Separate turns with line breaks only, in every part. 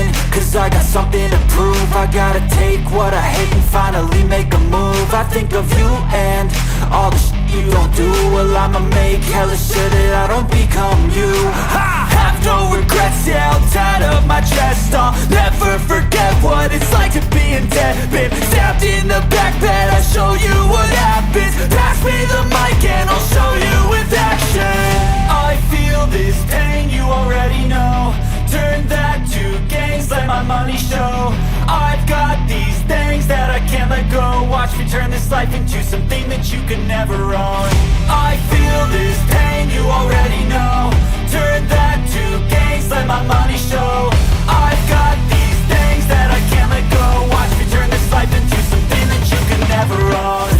moving, cause I got something to prove. I gotta take what I hate and finally make a move. I think of you and all the shit you don't do. Well, I'ma make hella sure that I don't become you. I have no regrets, yeah, I'll tie up my chest. I'll never forget what it's like to be in debt. Been stabbed in the back bed, I'll show you what happens. Pass me the mic and I'll show you with action. I feel this pain, you already know. Turn that to gains, let my money show. I've got these things that I can't let go. Watch me turn this life into something that you can never own. I feel this pain, you already know. Turn that to gains, let my money show. I've got these things that I can't let go. Watch me turn this life into something that you can never own.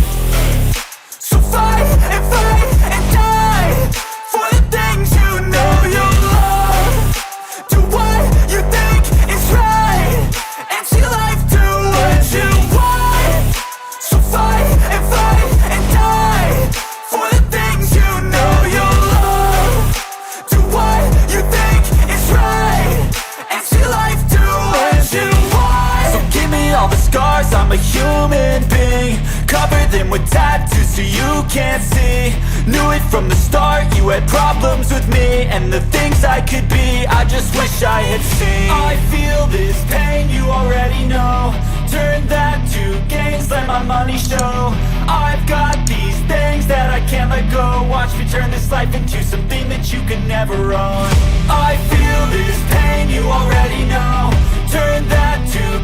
So fight and die for the things you know you love. Do what you think is right and see life do what you want. So fight and die for the things you know you love. Do what you think is right and see life do what you want. So give me all the scars, I'm a human being. Cover them with tattoos so you can't see. Knew it from the start, you had problems with me and the things I could be, I just wish I had seen. I feel this pain, you already know. Turn that to gains, let my money show. I've got these things that I can't let go. Watch me turn this life into something that you can never own. I feel this pain, you already know. Turn that to